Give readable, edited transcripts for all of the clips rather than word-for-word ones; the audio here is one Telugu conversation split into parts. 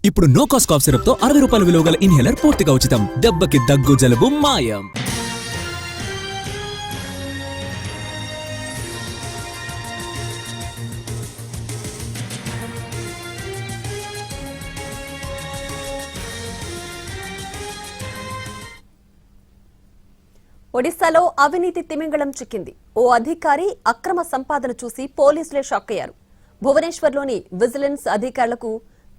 ఇప్పుడు నో కాస్ట్ కాఫ్ సిరప్ తో 60 రూపాయల విలువ గల ఇన్హేలర్ పూర్తిగా ఉచితం. దెబ్బకి దగ్గు జలుబు మాయం. ఒడిశాలో అవినీతి తిమింగళం చిక్కింది. ఓ అధికారి అక్రమ సంపాదన చూసి పోలీసులే షాక్ అయ్యారు. భువనేశ్వర్లోని విజిలెన్స్ అధికారులకు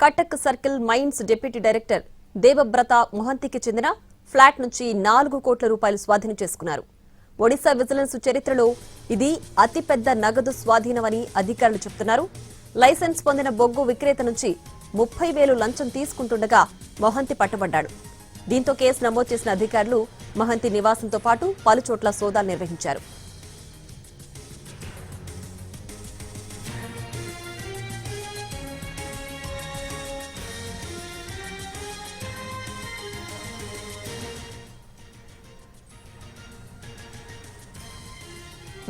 Cuttack circle mines deputy director Debabrata మొహంతికి చెందిన ఫ్లాట్ నుంచి 4 కోట్ల రూపాయలు స్వాధీనం చేసుకున్నారు. ఒడిశా విజిలెన్స్ చరిత్రలో ఇది అతిపెద్ద నగదు స్వాధీనమని అధికారులు చెబుతున్నారు. లైసెన్స్ పొందిన బొగ్గు విక్రేత నుంచి 30,000 లంచం తీసుకుంటుండగా మొహంతి పట్టుబడ్డాడు. దీంతో కేసు నమోదు చేసిన అధికారులు మహంతి నివాసంతో పాటు పలుచోట్ల సోదాలు నిర్వహించారు.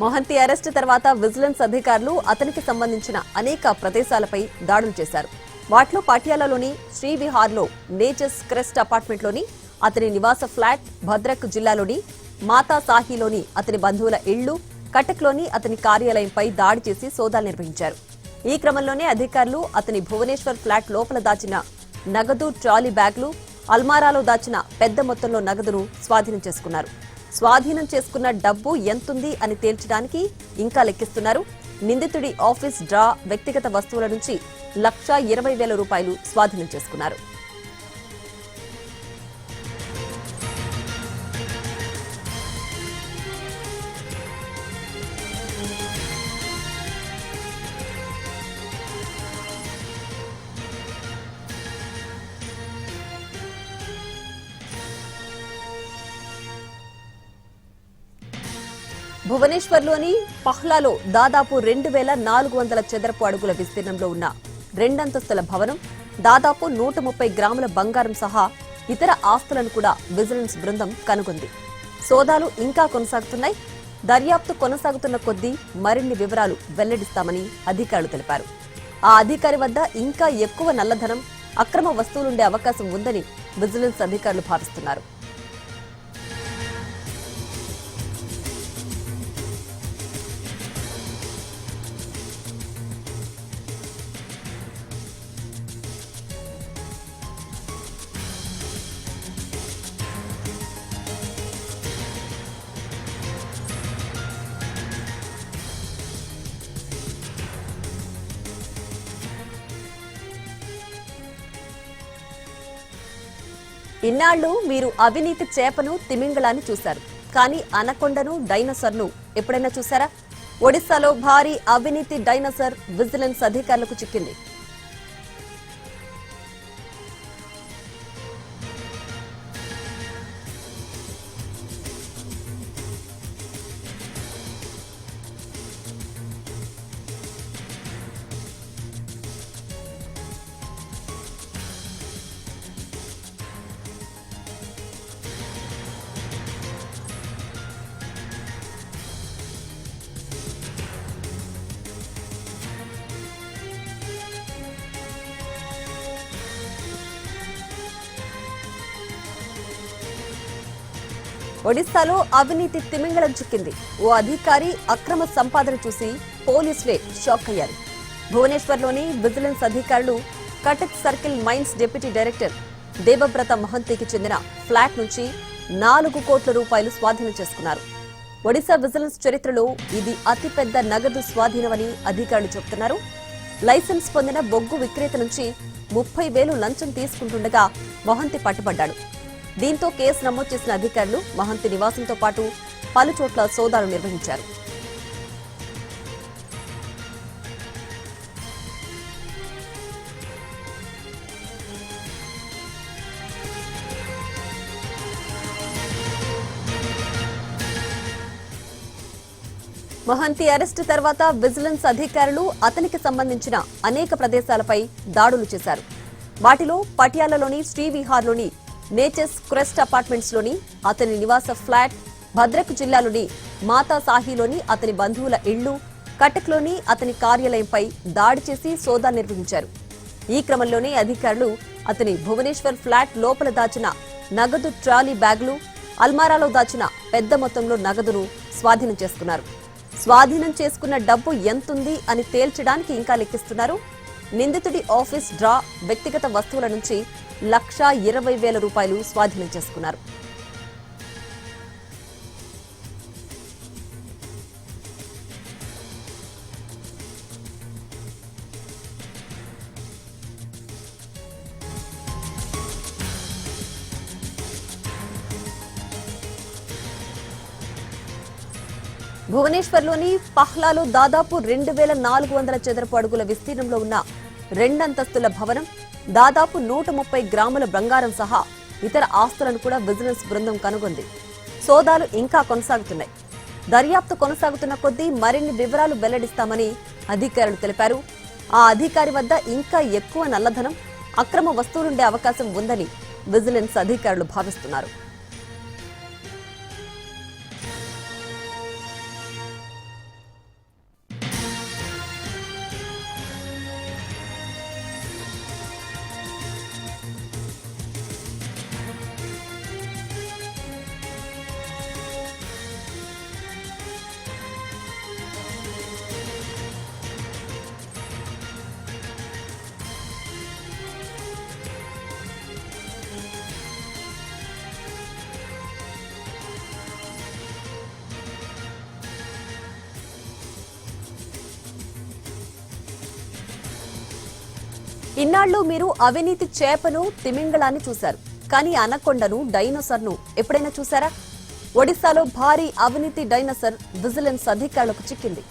మొహంతి అరెస్టు తర్వాత విజిలెన్స్ అధికారులు అతనికి సంబంధించిన అనేక ప్రదేశాలపై దాడులు చేశారు. వాటిలో పటియాలాలోని శ్రీవిహార్లో నేచర్స్ క్రెస్ట్ అపార్ట్మెంట్లోని అతని నివాస ఫ్లాట్, భద్రక్ జిల్లాలోని మాతా సాహిలోని అతని బంధువుల ఇళ్లు, కటక్లోని అతని కార్యాలయంపై దాడి చేసి సోదాలు నిర్వహించారు. ఈ క్రమంలోనే అధికారులు అతని భువనేశ్వర్ ఫ్లాట్ లోపల దాచిన నగదు, ట్రాలీ బ్యాగ్లు, అల్మారాలో దాచిన పెద్ద మొత్తంలో నగదును స్వాధీనం చేసుకున్నారు. స్వాధీనం చేసుకున్న డబ్బు ఎంతుంది అని తేల్చడానికి ఇంకా లెక్కిస్తున్నారు. నిందితుడి ఆఫీస్ డ్రా, వ్యక్తిగత వస్తువుల నుంచి 1,20,000 రూపాయలు స్వాధీనం చేసుకున్నారు. భువనేశ్వర్లోని పహ్లాలో దాదాపు 2,400 చదరపు అడుగుల విస్తీర్ణంలో ఉన్న 2 అంతస్తుల భవనం, దాదాపు 130 గ్రాముల బంగారం సహా ఇతర ఆస్తులను కూడా విజిలెన్స్ బృందం కనుగొంది. సోదాలు ఇంకా కొనసాగుతున్నాయి. దర్యాప్తు కొనసాగుతున్న కొద్దీ మరిన్ని వివరాలు వెల్లడిస్తామని అధికారులు తెలిపారు. ఆ అధికారి వద్ద ఇంకా ఎక్కువ నల్లధనం, అక్రమ వస్తువులుండే అవకాశం ఉందని విజిలెన్స్ అధికారులు భావిస్తున్నారు. ఇన్నాళ్లు మీరు అవినీతి చేపను, తిమింగళాన్ని చూశారు. కానీ అనకొండను, డైనోసార్ను ఎప్పుడైనా చూశారా? ఒడిశాలో భారీ అవినీతి డైనోసార్ విజిలెన్స్ అధికారులకు చిక్కింది. ఒడిశాలో అవినీతి తిమింగళం చిక్కింది. ఓ అధికారి అక్రమ సంపాదన చూసి పోలీసులే షాక్ అయ్యారు. భువనేశ్వర్లోని విజిలెన్స్ అధికారులు Cuttack circle mines deputy director Debabrata మొహంతికి చెందిన ఫ్లాట్ నుంచి 4 కోట్ల రూపాయలు స్వాధీనం చేసుకున్నారు. ఒడిశా విజిలెన్స్ చరిత్రలో ఇది అతిపెద్ద నగదు స్వాధీనమని అధికారులు చెబుతున్నారు. లైసెన్స్ పొందిన బొగ్గు విక్రేత నుంచి 30,000 లంచం తీసుకుంటుండగా మొహంతి పట్టుబడ్డాడు. దీంతో కేసు నమోదు చేసిన అధికారులు మహంతి నివాసంతో పాటు పలుచోట్ల సోదాలు నిర్వహించారు. మహంతి అరెస్టు తర్వాత విజిలెన్స్ అధికారులు అతనికి సంబంధించిన అనేక ప్రదేశాలపై దాడులు చేశారు. వాటిలో పటియాలాలోని శ్రీవిహార్లోని నేచర్స్ క్రెస్ట్ అపార్ట్మెంట్స్ లోని అతని నివాస ఫ్లాట్, భద్రక్ జిల్లాలోని మాతా సాహిలోని అతని బంధువుల ఇళ్లు, కటక్లోని అతని కార్యాలయంపై దాడి చేసి సోదాలు నిర్వహించారు. ఈ క్రమంలోనే అధికారులు అతని భువనేశ్వర్ ఫ్లాట్ లోపల దాచిన నగదు ట్రాలీ బ్యాగులు, అల్మారాలో దాచిన పెద్ద మొత్తంలో నగదును స్వాధీనం చేసుకున్నారు. స్వాధీనం చేసుకున్న డబ్బు ఎంతుంది అని తేల్చడానికి ఇంకా లెక్కిస్తున్నారు. నిందితుడి ఆఫీస్ డ్రా, వ్యక్తిగత వస్తువుల నుంచి 1,20,000 రూపాయలు స్వాధీనం చేసుకున్నారు. భువనేశ్వర్లోని పహ్లాలో దాదాపు 2,400 చదరపు అడుగుల విస్తీర్ణంలో ఉన్న 2 అంతస్తుల భవనం, దాదాపు 130 గ్రాముల బంగారం సహా ఇతర ఆస్తులను కూడా విజిలెన్స్ బృందం కనుగొంది. సోదాలు ఇంకా కొనసాగుతున్నాయి. దర్యాప్తు కొనసాగుతున్న కొద్దీ మరిన్ని వివరాలు వెల్లడిస్తామని అధికారులు తెలిపారు. ఆ అధికారి వద్ద ఇంకా ఎక్కువ నల్లధనం, అక్రమ వస్తువులుండే అవకాశం ఉందని విజిలెన్స్ అధికారులు భావిస్తున్నారు. ఇన్నాళ్లు మీరు అవినీతి చేపను, తిమింగళాన్ని చూశారు. కానీ అనకొండను, డైనోసార్ను ఎప్పుడైనా చూశారా? ఒడిశాలో భారీ అవినీతి డైనోసార్ విజిలెన్స్ అధికారులకు చిక్కింది.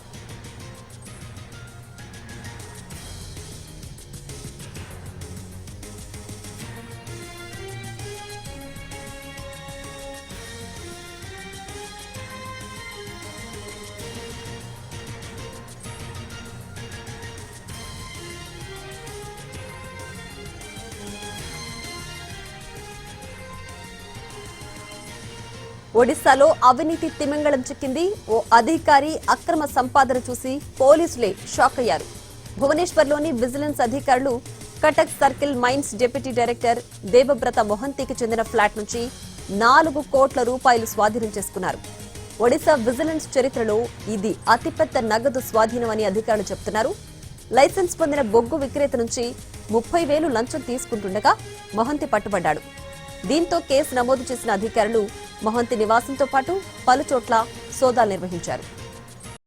ఒడిశాలో అవినీతి తిమింగళం చిక్కింది. ఓ అధికారి అక్రమ సంపాదన చూసి పోలీసులే షాక్ అయ్యారు. భువనేశ్వర్లోని విజిలెన్స్ అధికారులు Cuttack circle mines deputy director Debabrata మొహంతికి చెందిన ఫ్లాట్ నుంచి 4 కోట్ల రూపాయలు స్వాధీనం చేసుకున్నారు. ఒడిశా విజిలెన్స్ చరిత్రలో ఇది అతిపెద్ద నగదు స్వాధీనమని అధికారులు చెబుతున్నారు. లైసెన్స్ పొందిన బొగ్గు విక్రేత నుంచి 30,000 లంచం తీసుకుంటుండగా మొహంతి పట్టుబడ్డాడు. దీంతో కేసు నమోదు చేసిన అధికారులు మొహంతి నివాసంతో పాటు పలు చోట్ల సోదాలు నిర్వహించారు.